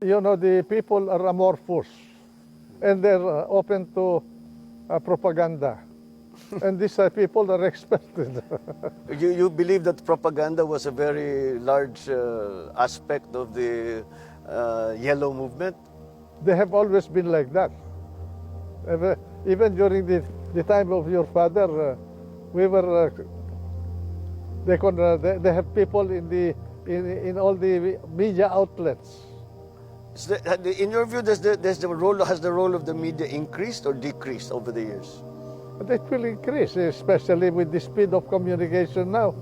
You know, the people are amorphous and they're open to propaganda. And these people are expected. You believe that propaganda was a very large aspect of the yellow movement? They have always been like that. Even during the time of your father, we were. They have people in all the media outlets. In your view, has the role of the media increased or decreased over the years? But it will increase, especially with the speed of communication now.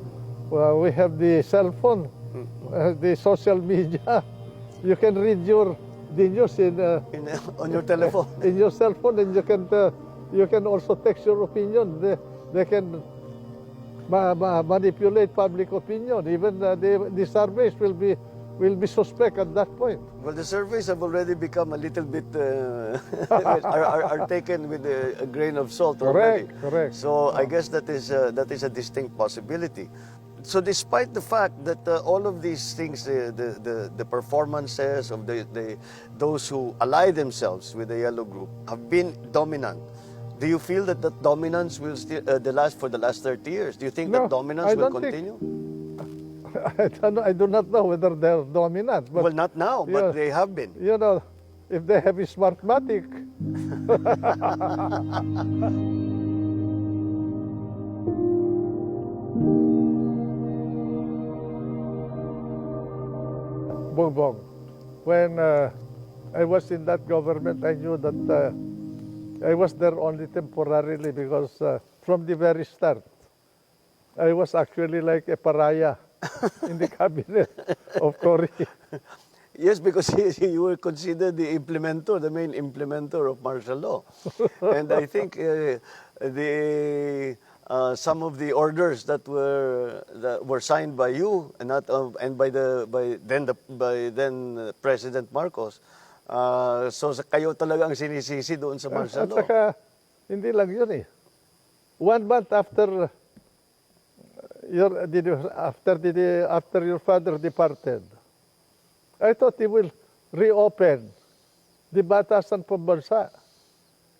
We have the cell phone, the social media. You can read the news on your telephone. In your cell phone, and you can also text your opinion. They can manipulate public opinion. Even the surveys will be suspect at that point. Well, the surveys have already become a little bit are taken with a grain of salt already. Correct. So I guess that is a distinct possibility. So despite the fact that all of these things, the performances of those who ally themselves with the yellow group have been dominant, do you feel that that dominance will still for the last 30 years? Do you think that dominance will continue? I do not know whether they're dominant. But well, not now, but they have been. You know, if they have a smartmatic. Bongbong, when I was in that government, I knew that I was there only temporarily because from the very start, I was actually like a pariah in the cabinet of Cory. Yes, because you were considered the main implementer of martial law. And I think some of the orders that were signed by you and by then President Marcos. So kayo talaga ang sinisisi doon sa martial law. At saka, hindi lang yun eh. 1 month after your father departed, I thought he will reopen the Batasan Pambansa.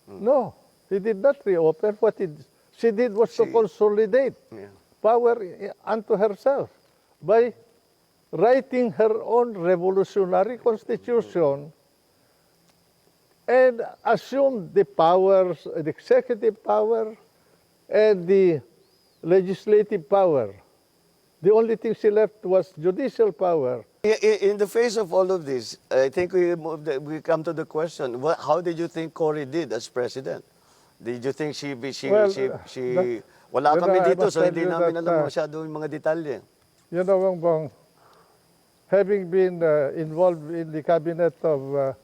No, he did not reopen. What she did was to consolidate power unto herself by writing her own revolutionary constitution and assumed the powers, the executive power and the legislative power. The only thing she left was judicial power. In the face of all of this, I think we come to the question: how did you think Cory did as president? Did you think wala kami dito, so hindi namin alam masyado yung mga detalye. You know, Bongbong, having been involved in the cabinet of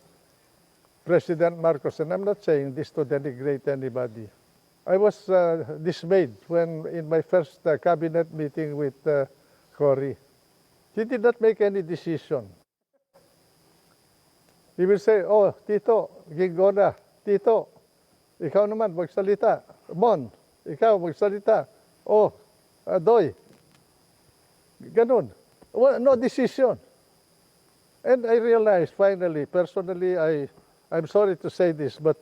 President Marcos, and I'm not saying this to denigrate anybody, I was dismayed when in my first cabinet meeting with Cory, he did not make any decision. He will say, oh, Tito, Gingona, Tito, ikaw naman magsalita. Mon, ikaw magsalita. Oh, Doy. Ganun. Well, no decision. And I realized finally, personally, I'm sorry to say this, but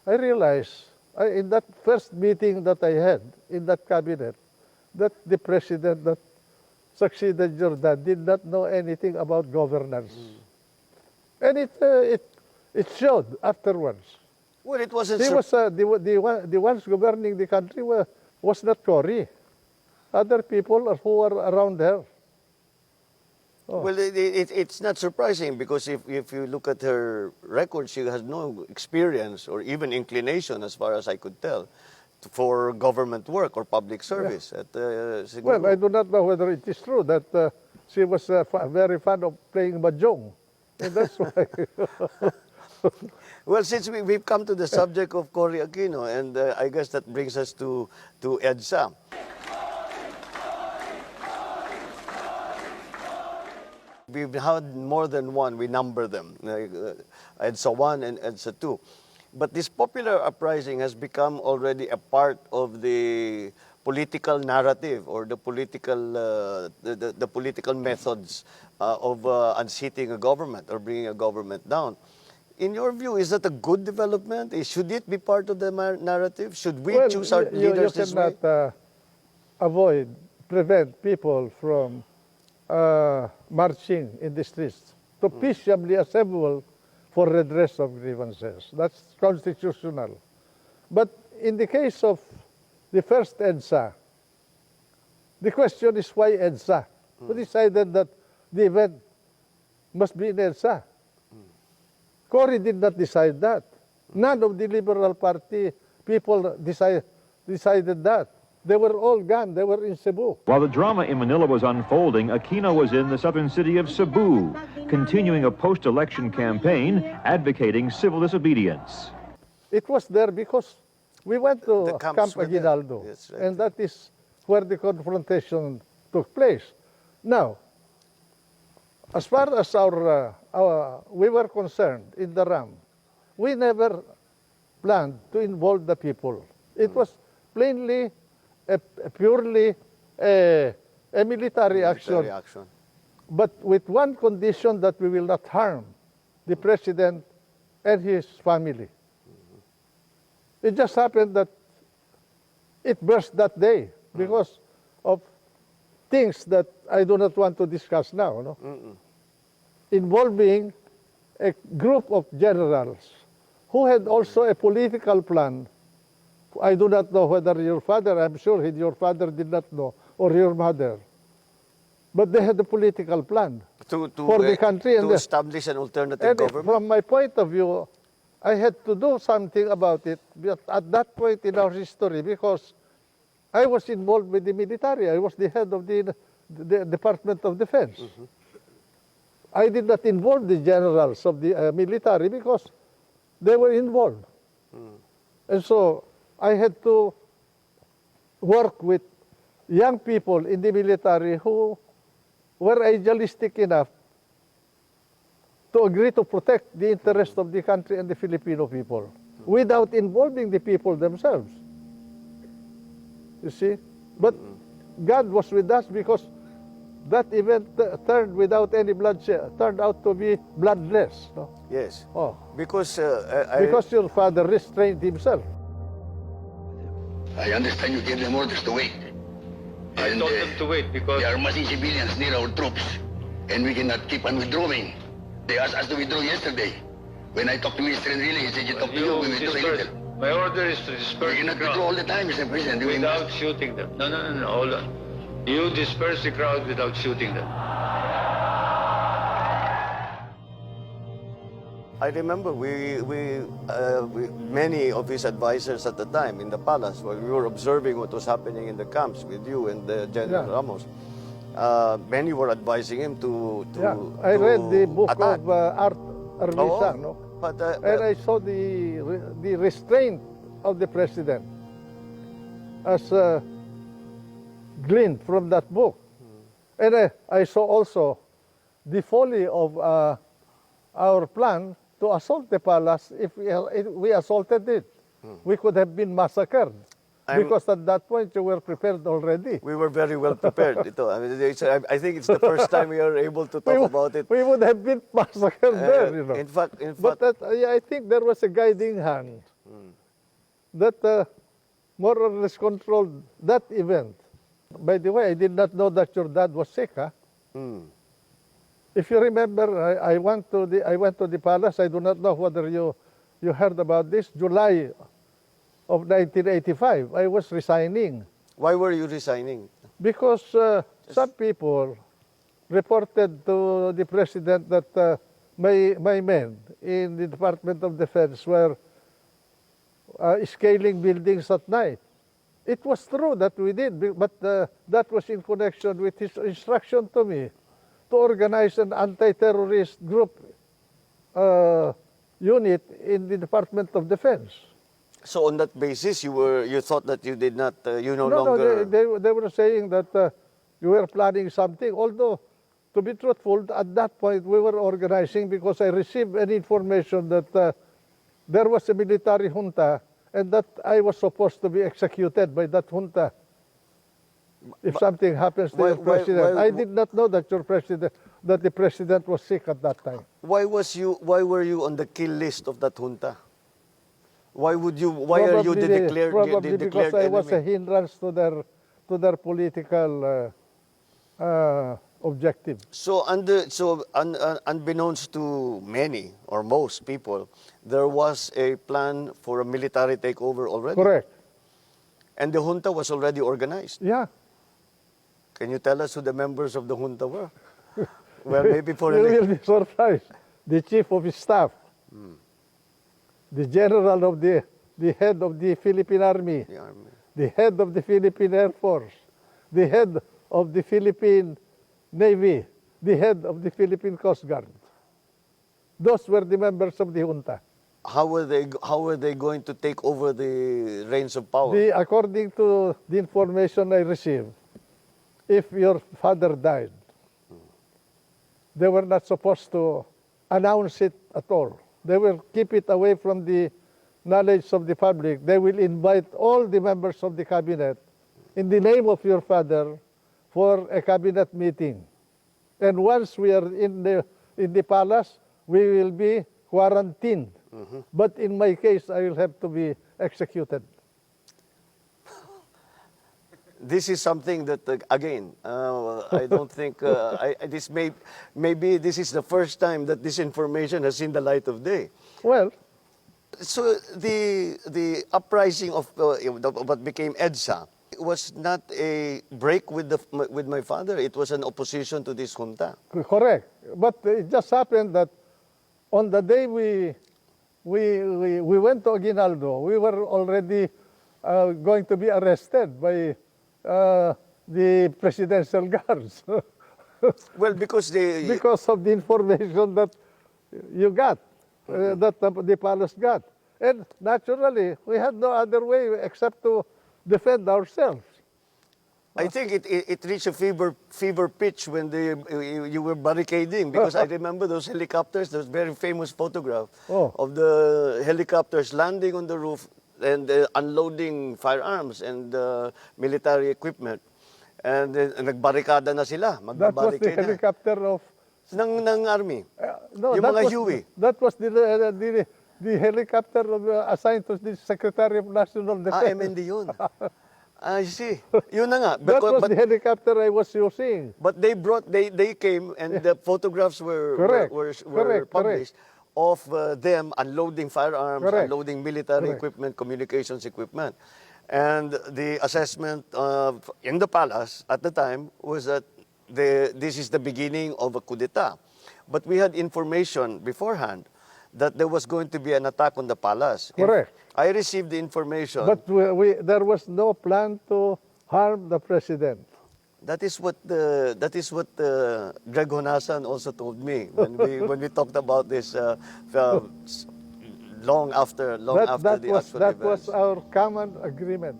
I realized in that first meeting that I had in that cabinet, that the president that succeeded your dad did not know anything about governance. And it showed afterwards. Well, it wasn't. He was the ones governing the country was not Cory. Other people who were around her. Oh. Well, it's not surprising because if you look at her record, she has no experience or even inclination, as far as I could tell, for government work or public service. Yeah. Well, I do not know whether it is true that she was very fond of playing mahjong. And that's why. Well, since we've come to the subject of Cory Aquino, and I guess that brings us to EDSA. We've had more than one, we number them, EDSA 1 and EDSA 2. But this popular uprising has become already a part of the political narrative or the political methods of unseating a government or bringing a government down. In your view, is that a good development? Should it be part of the narrative? Should we choose our leaders this way? You cannot prevent people from marching in the streets to peaceably assemble for redress of grievances. That's constitutional. But in the case of the first EDSA, the question is why EDSA? Who decided that the event must be in EDSA? Cory did not decide that. None of the Liberal Party people decided that. They were all gone. They were in Cebu. While the drama in Manila was unfolding, Aquino was in the southern city of Cebu, continuing a post-election campaign advocating civil disobedience. It was there because we went to Camp Aguinaldo, Yes, right. and that is where the confrontation took place. Now, as far as we were concerned in the RAM, we never planned to involve the people. It was plainly, purely a military action, but with one condition, that we will not harm the president and his family. It just happened that it burst that day because of things that I do not want to discuss now, no? Involving a group of generals who had also a political plan. I do not know whether your father, I'm sure your father did not know, or your mother. But they had a political plan for the country. To establish an alternative and government? From my point of view, I had to do something about it at that point in our history because I was involved with the military. I was the head of the Department of Defense. I did not involve the generals of the military because they were involved. And so I had to work with young people in the military who were idealistic enough to agree to protect the interest of the country and the Filipino people without involving the people themselves. You see? But God was with us because that event turned out to be bloodless. No? Yes. Oh. Because because your father restrained himself. I understand you gave them orders to wait. I told them to wait because they are massing civilians near our troops, and we cannot keep on withdrawing. They asked us to withdraw yesterday. When I talked to Mr. Enrile, he said you talk to you, we withdraw a little. My order is to disperse We the cannot withdraw all crowd the time, Mr. President. We without must. shooting them. No, hold on. You disperse the crowd without shooting them. I remember many of his advisors at the time in the palace, while we were observing what was happening in the camps with you and General Ramos, many were advising him to I read the book attack. of Art Arvisa, no? But, And I saw the restraint of the president as gleaned from that book. And I saw also the folly of our plan to assault the palace. If we assaulted it, we could have been massacred. Because at that point, you were prepared already. we were very well prepared. I mean, I think it's the first time we are able to talk about it. We would have been massacred there, you know. In fact, But I think there was a guiding hand that more or less controlled that event. By the way, I did not know that your dad was sick, huh? If you remember, I went to the palace. I do not know whether you heard about this. July of 1985, I was resigning. why were you resigning? Because some people reported to the president that my men in the Department of Defense were scaling buildings at night. It was true that we did, but that was in connection with his instruction to me to organize an anti-terrorist group unit in the Department of Defense. So on that basis, you thought that you did not, no No, longer... they were saying that you were planning something. Although, to be truthful, at that point we were organizing because I received an information that there was a military junta and that I was supposed to be executed by that junta. if something happens to your president. I did not know that the president was sick at that time. Why were you on the kill list of that junta? Why are you the declared Probably because I was a enemy? hindrance to their political objective. So unbeknownst to many or most people, there was a plan for a military takeover already. Correct. And the junta was already organized. Yeah. Can you tell us who the members of the junta were? Well, maybe for You will be surprised. The chief of his staff, the general of the head of the Philippine Army, the army. the head of the Philippine Air Force, the head of the Philippine Navy, the head of the Philippine Coast Guard. Those were the members of the junta. How were they going to take over the reins of power? According to the information I received, if your father died, they were not supposed to announce it at all. They will keep it away from the knowledge of the public. They will invite all the members of the cabinet in the name of your father for a cabinet meeting. And once we are in the palace, we will be quarantined. But in my case, I will have to be executed. This is something that, again, I don't think maybe this is the first time that this information has seen the light of day. Well, So the uprising of what became EDSA was not a break with my father. It was an opposition to this junta. correct. But it just happened that on the day we went to Aguinaldo, we were already going to be arrested by the presidential guards Well, because because of the information that you got, that the palace got. And naturally, we had no other way except to defend ourselves. I think it reached a fever pitch when you were barricading, because I remember those helicopters, those very famous photograph of the helicopters landing on the roof and unloading firearms and military equipment. And nagbarikada na sila, That was the magbabarikada. helicopter of... ng army. No, Yung that mga was, Huey. That was the helicopter assigned to the Secretary of National Defense. Ah, MND yun. I see. Yun na nga. That was the helicopter I was using. But they came and the photographs were Correct. published of them unloading firearms, Correct. unloading military Correct. equipment, communications equipment. And the assessment in the palace at the time was that this is the beginning of a coup d'etat. But we had information beforehand that there was going to be an attack on the palace. Correct. I received the information. But there was no plan to harm the president. That is what Greg Honasan also told me when we talked about this long after the actual That events. was our common agreement.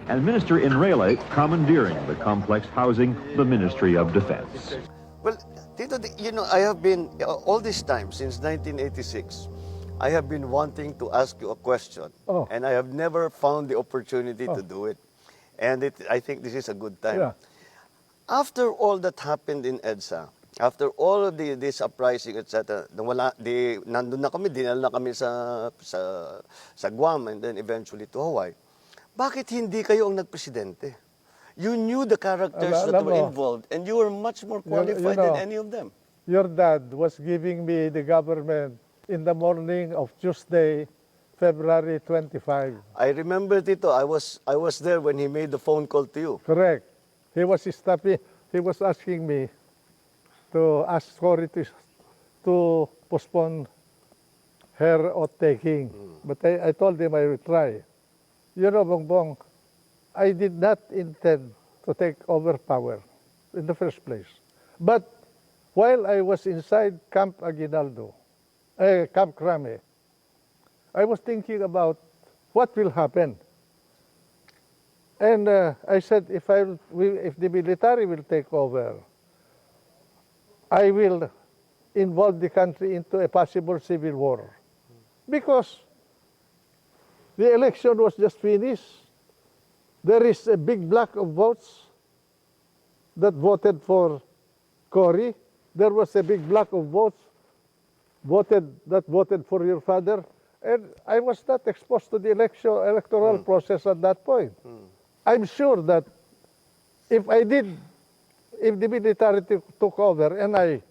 And Minister ENRILE commandeering the complex housing the Ministry of Defense. Well, Tito, I have been all this time since 1986. I have been wanting to ask you a question, and I have never found the opportunity to do it. And I think this is a good time. Yeah. After all that happened in EDSA, after all of this uprising, etc., nandun na kami, dinala na kami sa Guam and then eventually to Hawaii. Bakit hindi kayo ang nagpresidente? You knew the characters that were involved, and you were much more qualified than any of them. Your dad was giving me the government in the morning of Tuesday, February 25. I remember, Tito, I was there when he made the phone call to you. Correct. He was asking me to ask Cory to postpone her oath-taking. But I told him I would try. You know, Bongbong, I did not intend to take over power in the first place. But while I was inside Camp Aguinaldo, Camp Crame, I was thinking about what will happen. And I said, if the military will take over, I will involve the country into a possible civil war. Because the election was just finished. There is a big block of votes that voted for Cory. There was a big block of votes that voted for your father. And I was not exposed to the electoral process at that point. I'm sure that if the military took over and I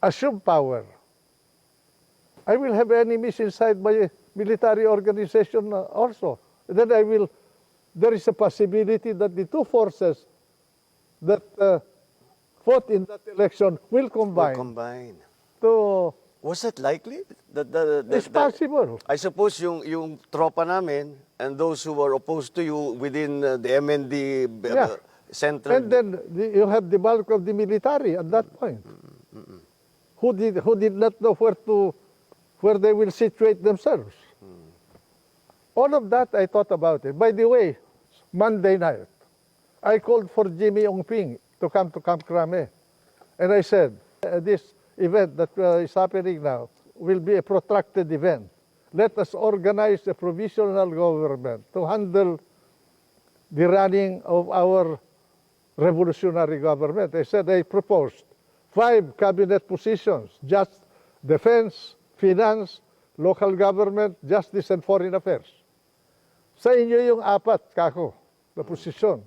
assume power, I will have enemies inside my military organization also. Then there is a possibility that the two forces that fought in that election will combine. To, Was it likely? it's possible. I suppose yung tropa namin and those who were opposed to you within the MND Yeah. Central. And then you have the bulk of the military at that point, who did not know where they will situate themselves. All of that I thought about it. By the way, Monday night, I called for Jimmy Ongping to come to Camp Crame, and I said, this event that is happening now will be a protracted event. Let us organize a provisional government to handle the running of our revolutionary government. I said I proposed 5 cabinet positions: just defense, finance, local government, justice, and foreign affairs. Sa inyo yung 4, kako, na posisyon.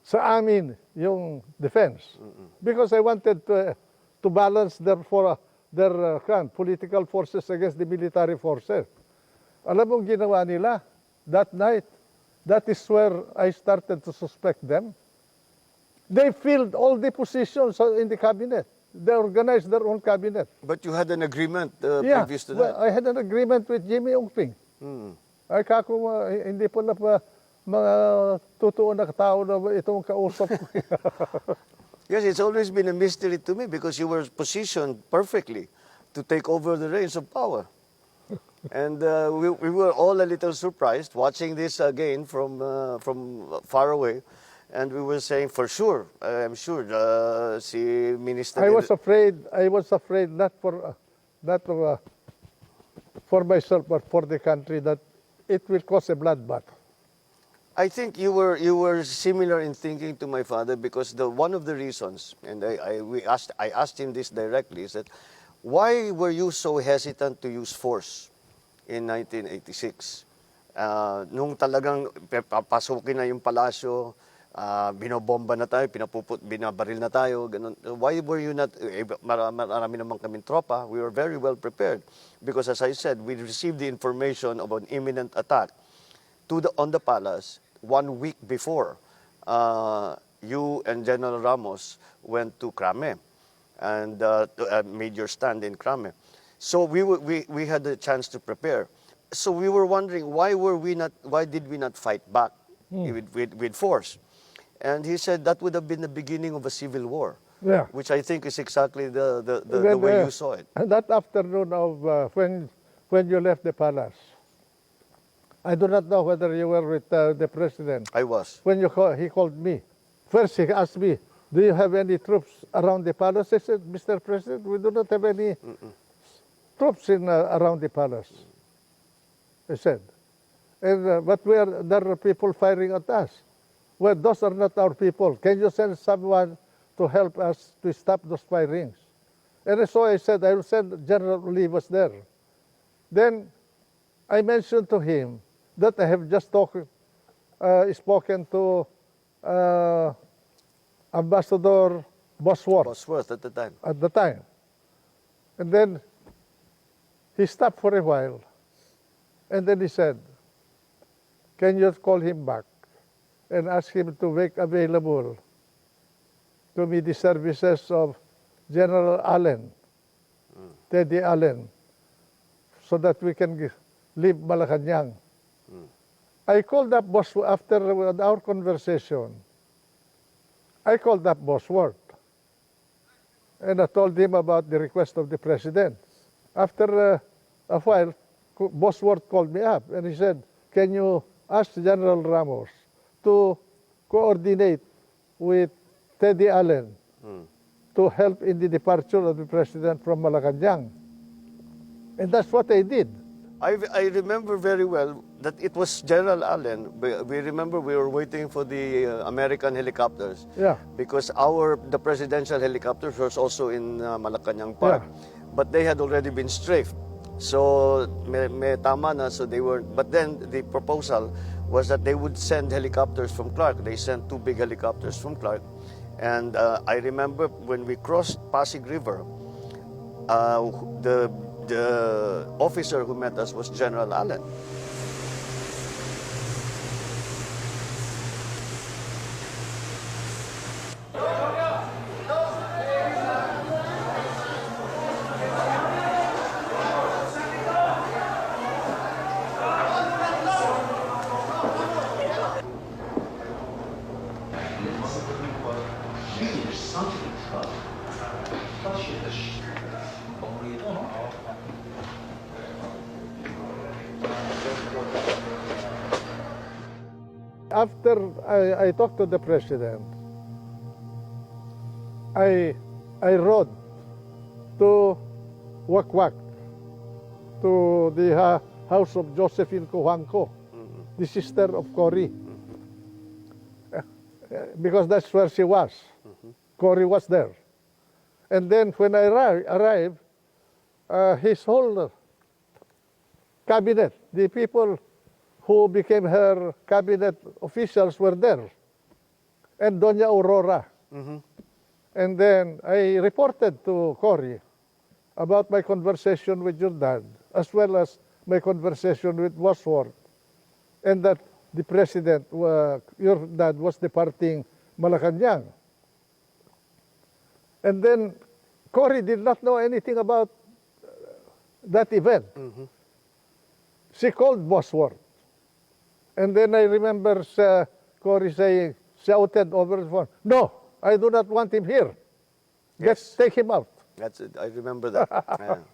Sa amin yung defense. Because I wanted to balance their political forces against the military forces. Alam mo ginawa nila that night? That is where I started to suspect them. They filled all the positions in the cabinet. They organized their own cabinet. But you had an agreement previous to that. I had an agreement with Jimmy Ongping. Ay kako, hindi po na mga totoo na tao na itong kausap ko. Yes, it's always been a mystery to me because you were positioned perfectly to take over the reins of power. And we were all a little surprised watching this again from far away. And we were saying, for sure, I'm sure, si Minister... I was afraid not for myself, but for the country, that it will cause a bloodbath. I think you were similar in thinking to my father because one of the reasons, and I asked him this directly, is that why were you so hesitant to use force in 1986? Nung talagang papasukin na yung palasyo, binobomba na tayo, binabaril na tayo, ganun. Why were you not, marami naman kaming tropa, we were very well prepared. Because as I said, we received the information of an imminent attack on the palace 1 week before you and General Ramos went to Crame and made your stand in Crame. So we had the chance to prepare. So we were wondering why did we not fight back with force? And he said that would have been the beginning of a civil war, which I think is exactly the way you saw it. That afternoon of when you left the palace, I do not know whether you were with the president. I was. When he called me, first he asked me, do you have any troops around the palace? I said, Mr. President, we do not have any troops around the palace. I said, and but there are people firing at us. Well, those are not our people. Can you send someone to help us to stop those firings? And so I said, I will send General Olivas there. Then I mentioned to him that I have just spoken to Ambassador Bosworth. Bosworth at the time. At the time. And then he stopped for a while. And then he said, can you call him back and ask him to make available to me the services of General Allen, Teddy Allen, so that we can leave Malacanang. I called up Bosworth after our conversation. I called up Bosworth and I told him about the request of the president. After a while, Bosworth called me up and he said, can you ask General Ramos to coordinate with Teddy Allen to help in the departure of the president from Malacanang? And that's what I did. I remember very well that it was General Allen. We remember we were waiting for the American helicopters. Yeah. Because the presidential helicopters was also in Malacanang Park. Yeah. But they had already been strafed. So may tama na, so they were. But then the proposal was that they would send helicopters from Clark. They sent 2 big helicopters from Clark. And I remember when we crossed Pasig River, the officer who met us was General Allen. After I talked to the president, I rode to Wakwak, to the house of Josephine Cojuangco, the sister of Cory, because that's where she was. Cory was there. And then when I arrived, his whole cabinet, the people who became her cabinet officials were there, and Doña Aurora. And then I reported to Cory about my conversation with your dad, as well as my conversation with Bosworth, and that the president, your dad, was departing Malacanang. And then Cory did not know anything about that event. She called Bosworth. And then I remember Cory saying, shouted over the phone, "No, I do not want him here. Yes. Take him out." That's it. I remember that. Yeah.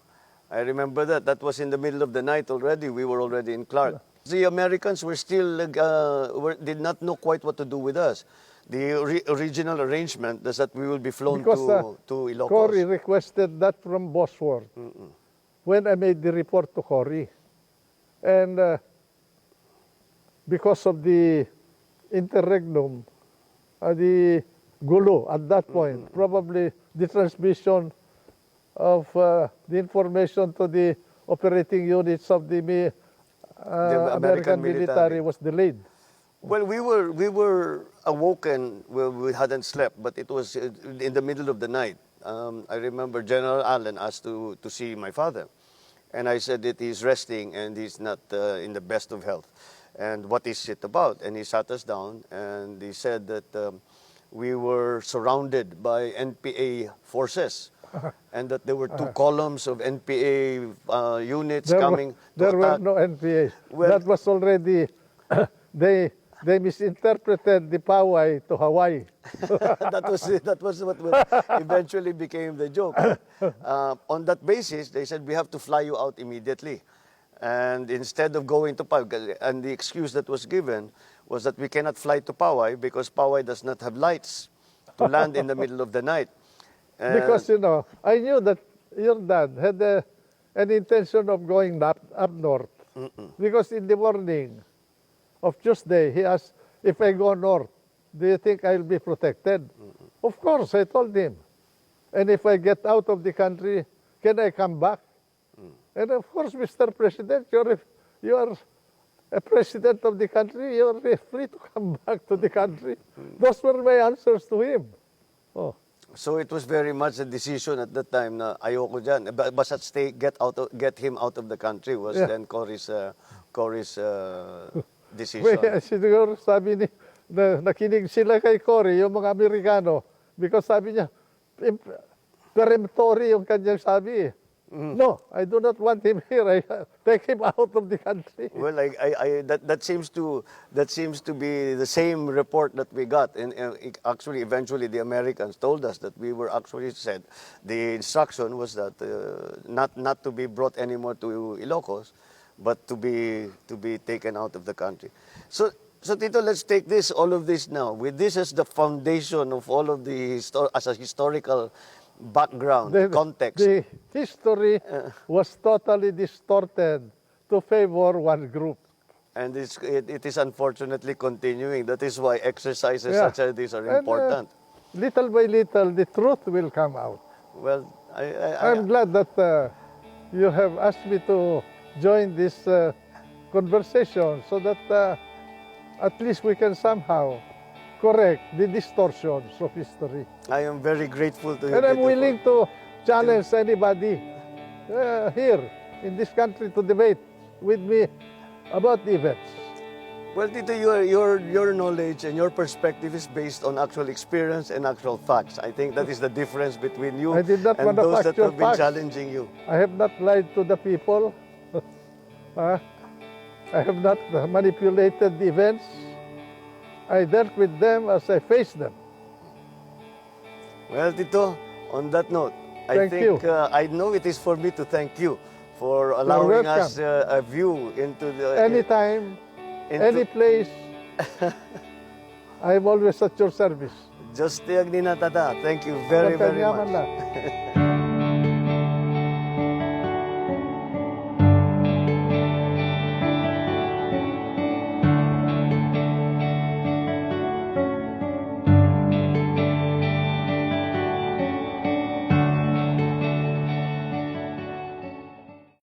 I remember that. That was in the middle of the night already. We were already in Clark. The Americans were still did not know quite what to do with us. The original arrangement is that we will be flown to Ilocos. Cory requested that from Bosworth when I made the report to Cory. And because of the interregnum, the gulo at that point, probably the transmission of the information to the operating units of the American military was delayed. Well, we were awoken. Well, we hadn't slept, but it was in the middle of the night. I remember General Allen asked to see my father, and I said that he's resting and he's not in the best of health. And what is it about? And he sat us down and he said that we were surrounded by NPA forces. And that there were 2 columns of NPA units coming to There were attack. no NPAs. Well- That was already, they misinterpreted the Poway to Hawaii. that was what eventually became the joke. On that basis, they said, we have to fly you out immediately. And instead of going to Poway, and the excuse that was given was that we cannot fly to Poway because Poway does not have lights to land in the middle of the night. Because, I knew that your dad had an intention of going up north. Because in the morning of Tuesday, he asked, if I go north, do you think I'll be protected? Of course, I told him. And if I get out of the country, can I come back? And of course, Mr. President, you are a president of the country, you are free to come back to the country. Those were my answers to him. Oh. So it was very much a decision at that time na ayoko dyan. Basta get him out of the country was then Cory's decision. Siguro sabi nakinig sila kay Cory, yung mga Amerikano, because sabi niya, peremptory yung kanyang sabi. No, I do not want him here. I take him out of the country. Well, that seems to be the same report that we got, and actually, eventually, the Americans told us that we were actually said the instruction was that not to be brought anymore to Ilocos, but to be taken out of the country. So Tito, let's take all of this now. With this as the foundation of all of as a historical background, context. The history was totally distorted to favor one group. And it is unfortunately continuing. That is why exercises Yeah. such as these are And, important. Little by little, the truth will come out. Well, I'm glad that you have asked me to join this conversation so that at least we can somehow correct the distortions of history. I am very grateful to you. And I'm Tito, willing to challenge anybody here in this country to debate with me about the events. Well, Tito, your knowledge and your perspective is based on actual experience and actual facts. I think that is the difference between you I did not and want the those that factual have been facts. challenging you. I have not lied to the people. I have not manipulated the events. I dealt with them as I faced them. Well, Tito, on that note, Thank you. I know it is for me to thank you for allowing welcome. us a view into the Anytime, into- any place, I'm always at your service. Just tiyag ni natata. Thank you very, very Yaman much. lang.